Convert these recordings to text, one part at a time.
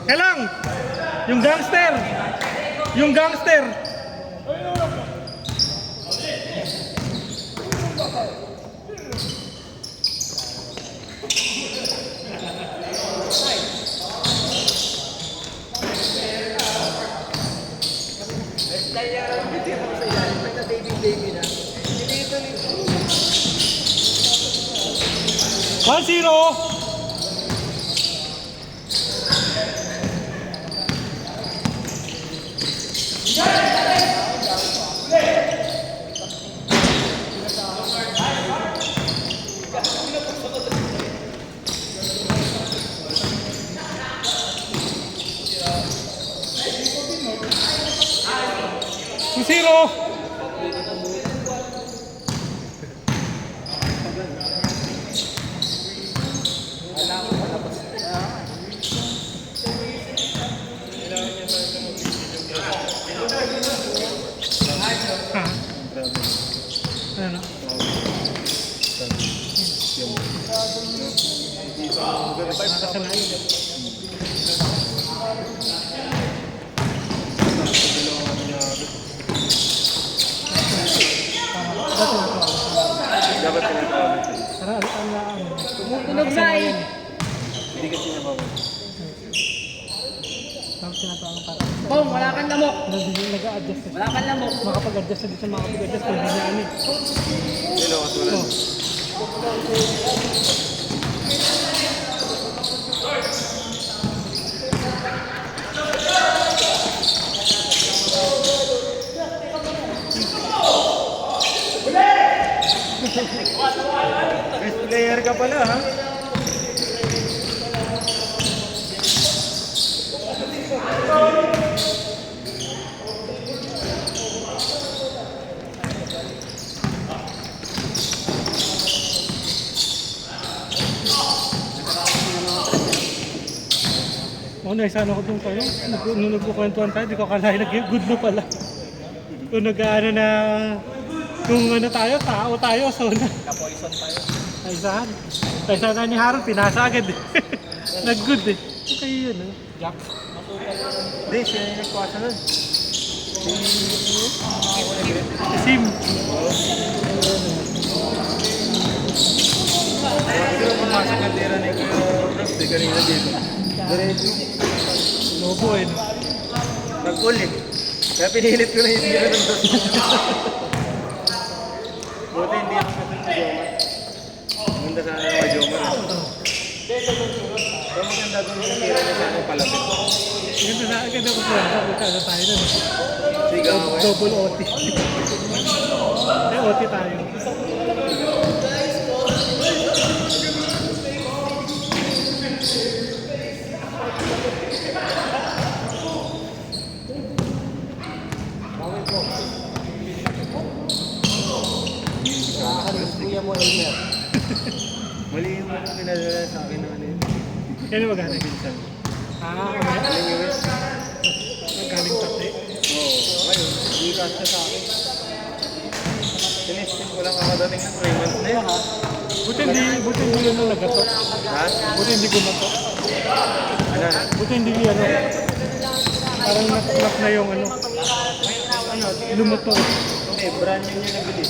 Kailang! Yung gangster! Yung gangster! One zero. Zero. Ano? Dapat tinatawag. Tumutunog na eh. Hindi kasi nabawal. Bong, wala kang lamok. Nag-a-adjust. Wala kang lamok. Makapag-adjust na dito, makapag-adjust kung hindi niya ano eh. Hello, kasi wala. Best player ka pala, ha? Oo, naisano ko dun kayo. Nung nagkukwentuhan tayo, di ko akalain nag-good na pala. Kung nag-ano na, kung ano tayo, tao tayo, so na. Kapoison tayo. Naisahan. Naisahan na ni Harold, pinasa agad eh. Nag-good eh. Okay yun eh. Jack. Hindi, siya yung nagpasa nun. Sim. Hindi ko pumasok ang tira ni Kuya Ross, di kanina dito. Diretso. Lobo eh. Nag-pull eh. Kaya pinilit ko na yung tira ng Ross. Buti hindi ako sa Jomar. Maganda sana ng mga Jomar. Pero maganda doon yung tira niya sana palapit. Ganda na agad ako sa kung tayo nun. Sigaw ako eh. Double OT. Ay, OT tayo. Kuya mo, Elmer. Mali yung pinadala sa akin naman yun. Kaya na magana? Pinsan. Okay. Galing yung West. Galing tate. Oo. Ngayon, hindi ka sa akin. Sinistin ko lang kakadating ng 3 months na yun. Buti hindi yun ang nagato. Ha? Buti hindi gumato. Ano? Buti hindi ano. Parang nakuklap na yung ano. Lumoto. Hindi, brand new niya nabili.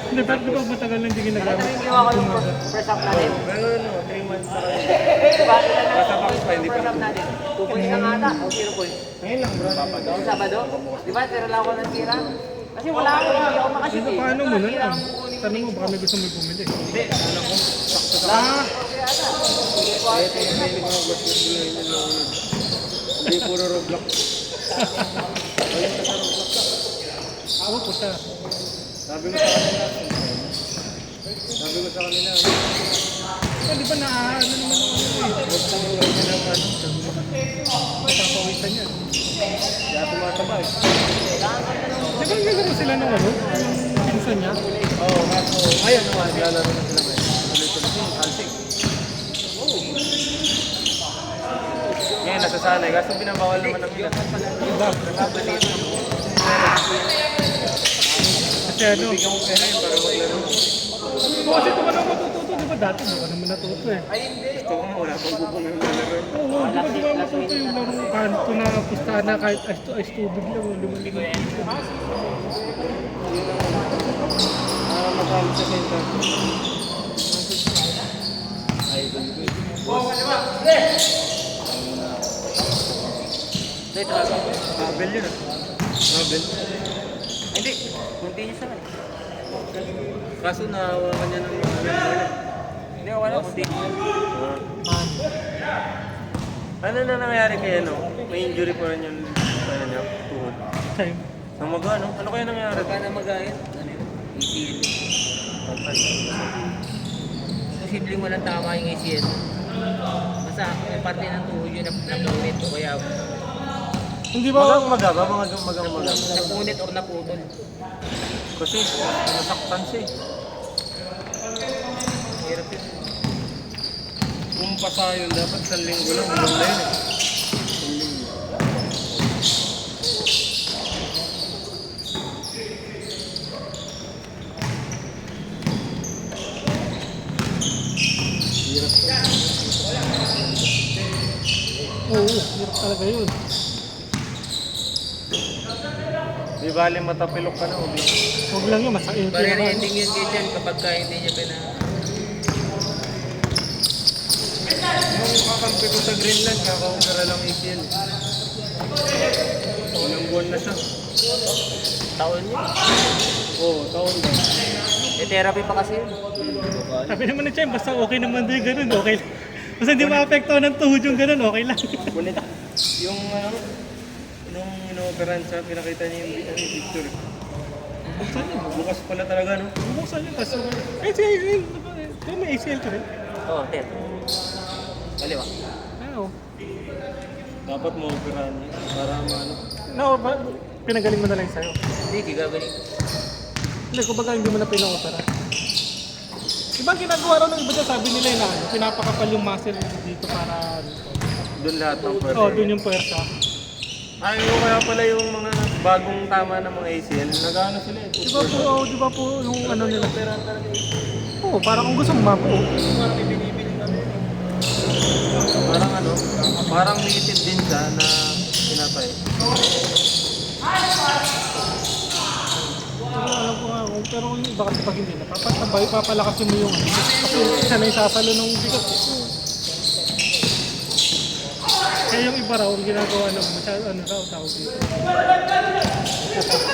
Hindi, pero di ba matagal na hindi ginagamit? Ano yung ginawa ko yung first up natin? Pero ano, 3 months na kayo. Diba? Ilan na Basta box pa, hindi pa. first up natin? 2 points lang ata o 0 points? Ngayon lang, bro. Noong Sabado? Di ba? Tira lang ako ng tira. Kasi wala ako, hindi ako makashoot Dito eh. paano mo na lang? Tanong mo, baka may gusto mo bumili. Hindi, ano ko, sakto sa Ah! kaya ito yung mahilig mga gusto yung nanonood. Hindi puro Roblox. Walang ka sa Roblox. Ako po siya. Sabi mo sa kanila. Sabi ko sa kanila. Di ba na ano naman ang ano eh? Huwag sa mga ganyan ang ano. Matapawisan yan. Kaya tumataba eh. Di ba naglalaro sila ng ano? Yung pinsan niya? Oo, kaso ngayon naman, lalaro na sila ngayon. Tuloy-tuloy yung kalsik. Ngayon, nasasanay. Kaso binabawal naman ng ilan. Diba? Nakabalit. Kasi ano? Bigyan mo pera yun para maglaro. Kasi ito ka na matututo. Di ba dati? Di ba naman natuto eh? Gusto ko nga, wala pang bubong yung lalaro. Oo, di ba matuto yung laro kanto na pustahan na kahit ice tubig lang, lumalimang piso. Para matalo sa center. Idol ko eh. Abel yun ah. Abel. Hindi, kunti niya sa akin. Kaso nahawakan niya ng mga Hindi, wala, kunti niya. Ano na nangyari kay ano? May injury pa rin yung ano niya, tuhod. Time. Namaga, no? Ano kaya nangyari? Pagka na mag-ayat, ano yun? ACL. Posibleng walang tama yung ACL. Basta, may parte ng tuhod yun napunit o kaya Hindi ba? Magang maga. napunit o naputol. Kasi nasaktan siya eh. Hirap yun. Kung pasa yun, dapat sa linggo lang. Maganda yun eh. Isang linggo. Hirap. Oo, hirap talaga yun. Di bali matapilok ka na, Obi. Huwag lang yun, masakit. Pare-ending yun kay Jan kapag hindi niya Nung kakampi ko sa Greenland, kakaupera lang ACL. Ilang buwan na siya. taon niya. Oo, taon ba? May therapy pa kasi yun. Sabi naman ni Chem, basta okay naman din ganun, okay lang. Basta hindi maapektuhan ng tuhod yung ganun, okay lang. Kunit. Yung ano, nung inoperan siya, pinakita niya yung picture. Buksan yun. Bukas pala talaga, no? Buksan yun, tapos ACL, may ACL ka rin. Oo, Kaliwa. Oo. Dapat maoperahan niya para maano. No, pinagaling mo na lang sa'yo. Hindi, gagaling. Hindi, kumbaga hindi mo na pinaopera. Ibang ginagawa raw ng iba dyan, sabi nila yun na ano, pinapakapal yung muscle dito para... Doon lahat ng pwede. Oo, doon yung puwersa. Ay, yung kaya pala yung mga bagong tama ng mga ACL, nag-ano sila eh. Di ba po yung ano nila? Oo, parang kung gusto mo mapo. Parang ano, parang native din siya na pinatay. Pero alam ko nga, pero yung iba kasi pag hindi na, papalakasin mo yung ano. Kasi isa na isasalo ng bigat eh. Kaya yung iba raw, ginagawa na masyado, ano raw, tawag dito.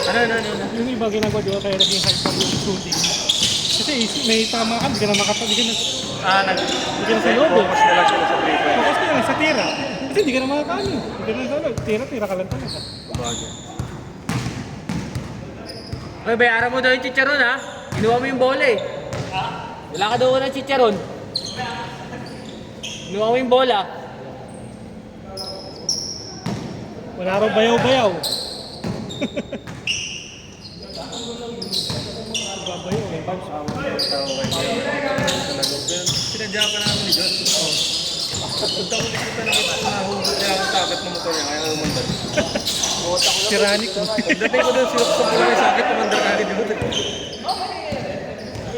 Ano? Yung iba ginagawa dito, kaya naging hyper yung shooting. Kasi may tama ka, hindi ka na makapag-igin na. Hindi ka na sa loob eh. Focus na lang sila sa 3-5. Focus ka lang sa tira. Kasi hindi ka na makakaano. Hindi ka na sa loob. Tira ka lang talaga. Bagay. Ay, bayaran mo daw yung chicharon ha. Ginawa mo yung bola eh. Wala ka daw ng chicharon. Ginawa mo yung bola. Wala raw bayaw-bayaw. Babayaw eh. Sinadya pa namin ni John. Punta ko dito na kita na nahuhuli akong takot ng motor niya, kaya umandar. Tyrannic. Pagdating ko doon, sinukso ko lang yung sakit, umandar ka rin dito.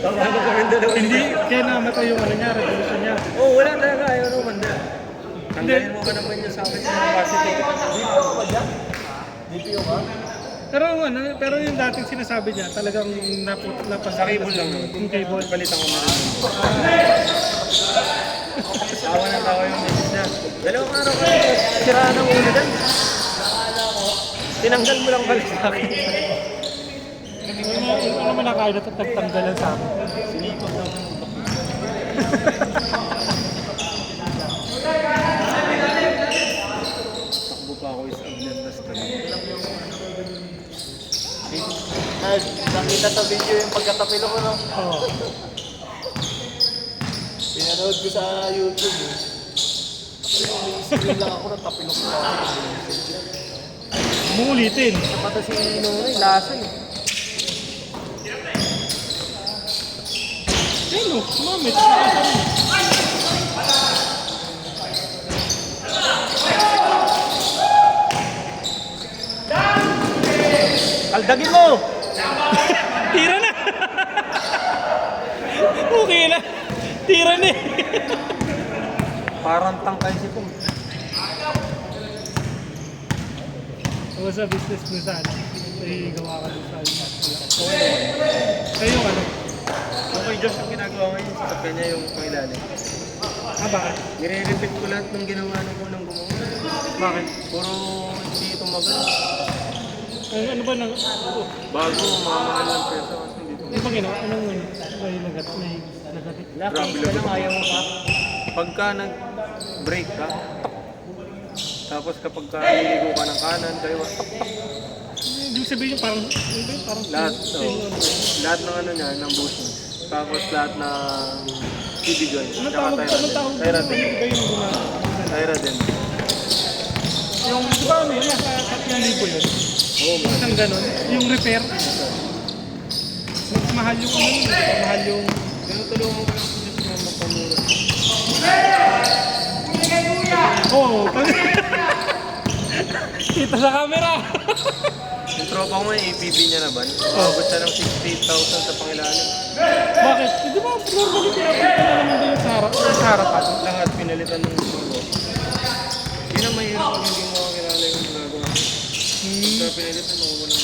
Tama na kami dalawa. Hindi, kaya namatay yung ano niya, revolution niya. Oo, wala talaga, ayaw na umandar. Tanggalin mo ka naman yung sakit ng capacity. Pero yung dating sinasabi niya, talagang Sa cable lang naman. Yung cable. Palitan ko na rin. Tawa na tawa yung misis niya. Dalawang araw ka rin, siraan ng ulo dyan. Tinanggal mo lang pala sa akin. Ano naman nakaya na tagtanggalan sa akin. Sinikot lang ng utak. Takbo pa ako is aglan na Nakita sa video yung pagkatapilo ko no. Oo. Pinanood ko sa YouTube eh. Screen lang ako ng tapilok ko. Muulitin. Pata si Nonoy, lasa eh. Ano? Mamit. Aldagin mo! Tira na! Okay na. Tira na eh. Parang tangkay si Pong. O sa business mo sana. Ay, gawa ka doon sa kayo ano? Okay, Josh, ang ginagawa ngayon sa sakyan niya yung pangilalim. Ah, bakit? Nire-repeat ko lahat ng ginawa nung unang gumawa. Bakit? Puro hindi tumagal. Ano ba nang... Bago, mamahal ng peso kasi hindi Ano tumagal. ba ginawa? Anong ano? May lagat? May lagat? Nakakit ka lang, ayaw mo pa. Pagka nag-break ka, tapos kapag niligo ka ng kanan, kaliwa, Ibig sabihin yung parang... Ano ba yun? Parang... lahat, Ano lahat ng ano niya, ng bushing. Tapos lahat ng TV joint, Ano tsaka tawag? Ano tawag? Tyra Ano din. ba yung gumagawa? Tyra din. Yung, di ba ano yun? Nasa 3,000 yun? Oo, man. Isang ganon. Yung repair. Mas mahal yung ano, mahal yung... Tinutulungan mo lang sa Diyos na magpamura. Oo. Kita sa camera. Yung tropa ko nga, APB niya na ba? Umabot siya ng 68,000 sa pangilalim. Bakit? Di ba normally pinapunta na naman din sa harapan? Lahat pinalitan ng turbo. Yun ang mahirap pag hindi mo kakilala yung ginagawa. Pagka pinalitan mo, walang...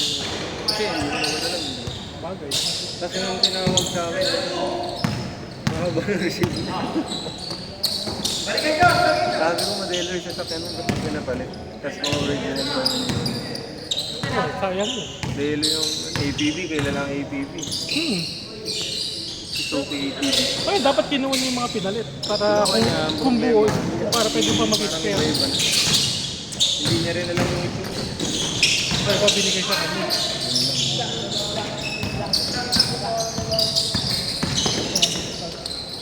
Kasi hindi mo naman alam. Di ba? Bagay. Kasi nung tinawag sa akin, mahaba na receive. Sabi ko, modelo siya sa kanya, ba't pinapalit? Tapos mga original pa yun. Oh, sayang yun. Modelo yung APB, kailan lang APB. Suzuki APB. Ay, dapat kinuha niyo yung mga pinalit para kung buo, para pwede pa Parang mag-expire. iba-iba na. Hindi niya rin alam yung ito. Para pa binigay sa kanya.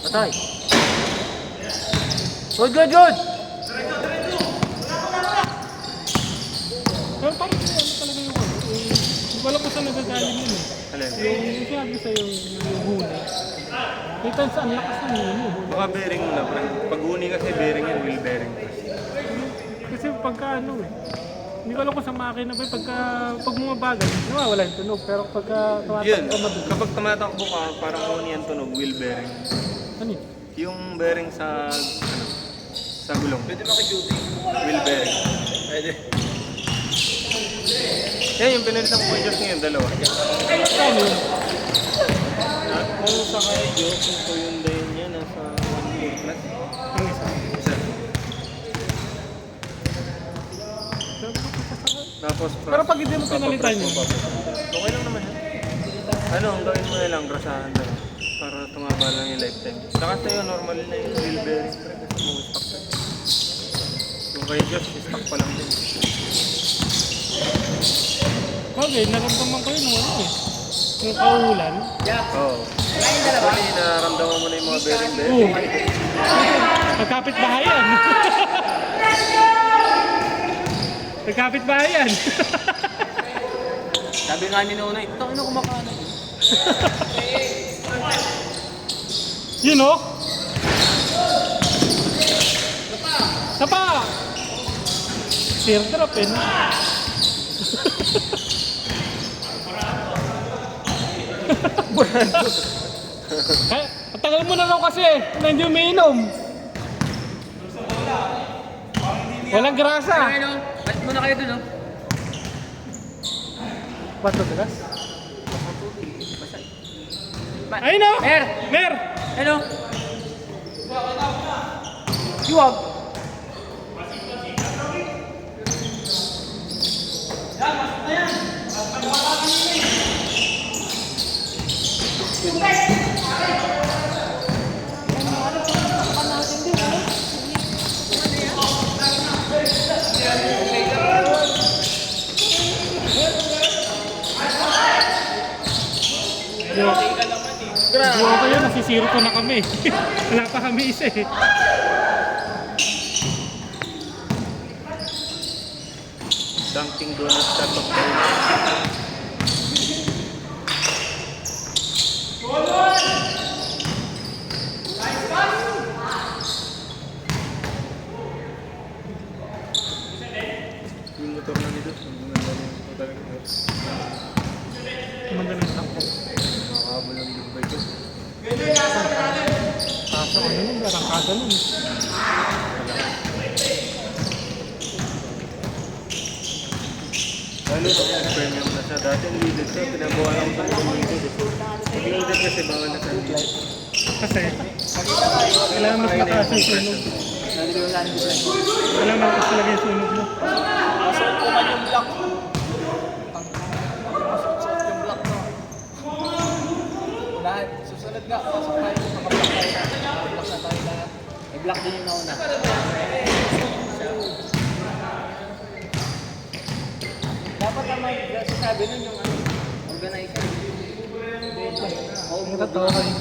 Patay. Good, good, good! Pero parang ano talaga yung ano, yung wala ko sa nagagaling yun eh. Alin? Yung sinabi sa'yo yung huni. May times ang lakas ng huni. Baka bearing mo na, pre. Pag huni kasi bearing yan, wheel bearing. Kasi pagka ano eh, hindi ko alam kung sa makina ba, pag bumabagal, nawawala yung tunog. Pero pagka Yun, tumatakbo ka madulas, kapag tumatakbo ka, parang huni ang tunog, wheel bearing. ano yun? Yung bearing sa, ano, sa gulong. Pwede maki-duty. Wheel bearing. Pwede. Yan, yung pinalitan ko yung ngayon, dalawa. Ano yun? At kung sa kay Joe, kung ko yung day niya, nasa 1 year plus. Ang isa. Isa. Tapos, Pero pag hindi mo pinalitan yun, okay lang naman yan. Ano, ang gawin mo na lang, grasahan lang. Para tumaba lang yung lifetime. Saka sa'yo, normal na yung wheel bearing. Kasi mo stock ka. Kung kay Josh, stock pa lang din. okay, naramdaman ko yun nung ano eh. Yung kaulan. Oo. Actually, nararamdaman mo na yung mga bearing Oo. bearing. Magkapit bahayan. Magkapit bahayan. Sabi nga ni Nonay, ito ano kumakanan? Yun o. Sapa! Teardrop eh. No? Ay, tagal mo na raw kasi na hindi umiinom. Walang grasa. Ano? Ba't muna kayo dun, oh? Bato gas? Ba- Ay no! Mer! Mer! Ano? Yuwag! Buwan ko yun, nasisiro ko na kami. Wala pa kami isa eh. Dunkin' Donuts type of bearing. Yung motor na nito, maganda na yung talaga. Magaling ako. Makakabal ng big bike yun. Kaso ano nun, larangkada nun. Ano na, premium na siya. Dati needed siya, pinabuha lang sa mga needed. Pag needed kasi bawal na sa needed. Kasi, kailangan mas mataas yung sunog. Kailangan mataas talaga yung sunog mo. Assault ko man yung block. Assault yung block mo. Lahat. Susunod nga. Pasok tayo. Makablock tayo na. Makablock na tayo na. May block din yung nauna. Dapat naman sabi nun yung ano, organizer. Ang totoo ko yun.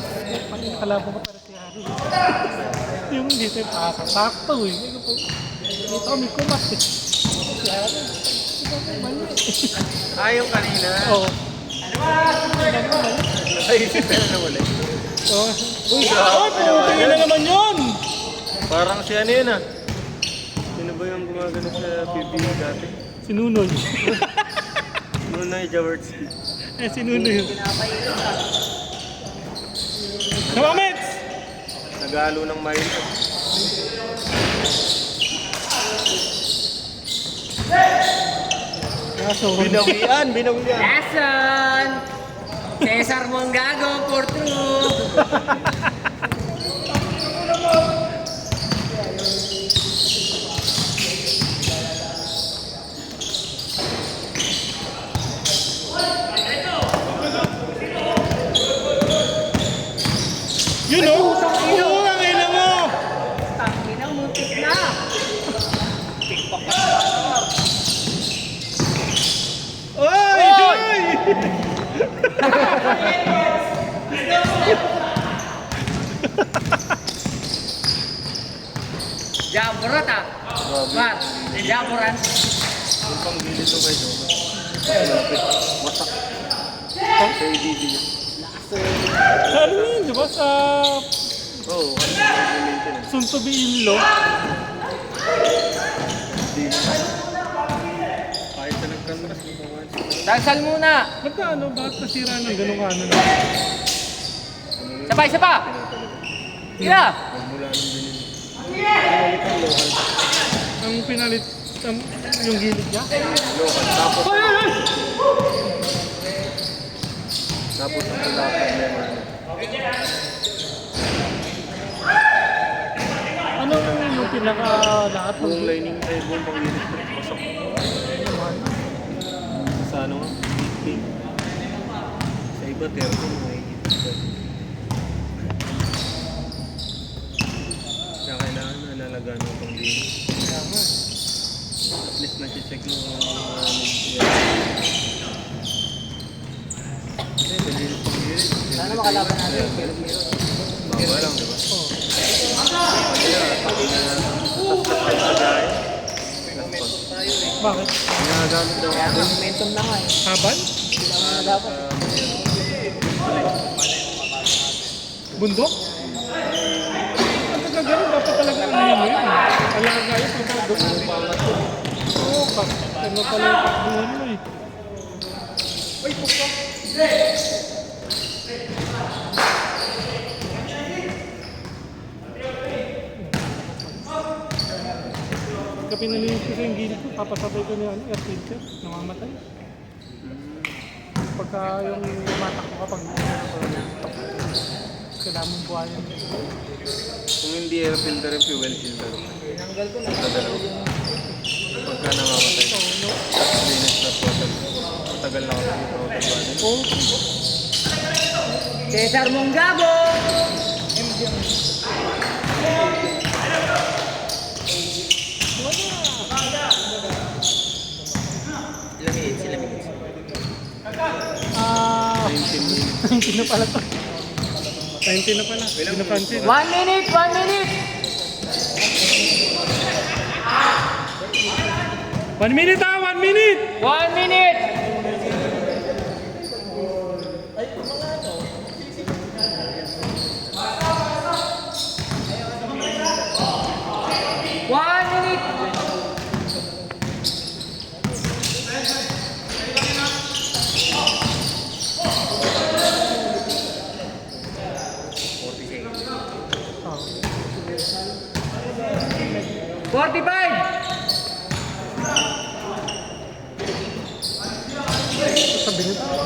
Kalaban ko para si Harry. Yung dito yung pasakto eh. Dito kami kumat eh. Si Harry. Yung kanina. Oo. Naisip ka na ulit. Oo. Uy, tingin na naman yun! Parang si ano yun ah. Sino ba yung gumagano sa PBB dati? Si Nunoy. Nunoy Jaworski. Si Nunoy yun. Namamits! Nagalo ng mail. Kaso, Binawian! Lesson! Cesar Mongago for true! yun o! Oo, ang ina mo! Tanginang muntik na! Oy! Oy! Jaburat ah! Mar, Jaburan. Yung panggilid ko kayo. Malapit. Wasak. Sa ADD niya. Sa ano yun, di ba? Sa Oo, ano yung maintenance? soon to be in-law. Hindi na. Kahit na nagkantras, Dasal muna! Magkano? Bakit nasira ng ganung ano na? Sabay, isa pa! Tira! magmula nung binili. Pinalik ang local. Ang pinalit, yung gilid niya? Local. Tapos, Ay, ay, ay! tapos ang wala problema na. Ano yung pinaka lahat ng Buong lining tayo, buong panggilid ko. Pasok. Sa ano nga? 8K. Sa iba, 30 mga 8K. Kaya kailangan na nalagaan mo panggilid. At least na-check mo kung Sana makalaban natin. bawa lang, di ba? Oo. Kaya, pag Bakit? ginagamit daw Kaya ako. momentum na nga eh. Haban? Dapat. Bundok? Ang gagawin, dapat talaga ano yun yun. Kailangan nga yun, kung doon. Oo, ano pala yung takbuhan mo eh. Kapag pinalinis ko sa yung gilid ko, papasabay ko niya air filter, namamatay. Pagka yung matak ko kapag kailangan mong buhayan. Kung hindi air filter yung fuel filter. Tinanggal ko na. Pagka namamatay. Linis na total. Matagal na ako sa total body. Oh, Cesar Mongago! Ilang minutes? Ilang minutes? 19 minutes. 19 na pala to. 19 na pala. Hindi na pansin. 1 minute! 1 minute! 1 minute ah! 1 minute! 1 minute! Oh. 45! sa binitawan.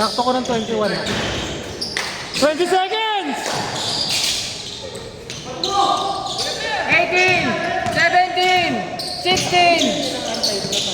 Sakto ko ng 21. 20 seconds! 18, 17, 16,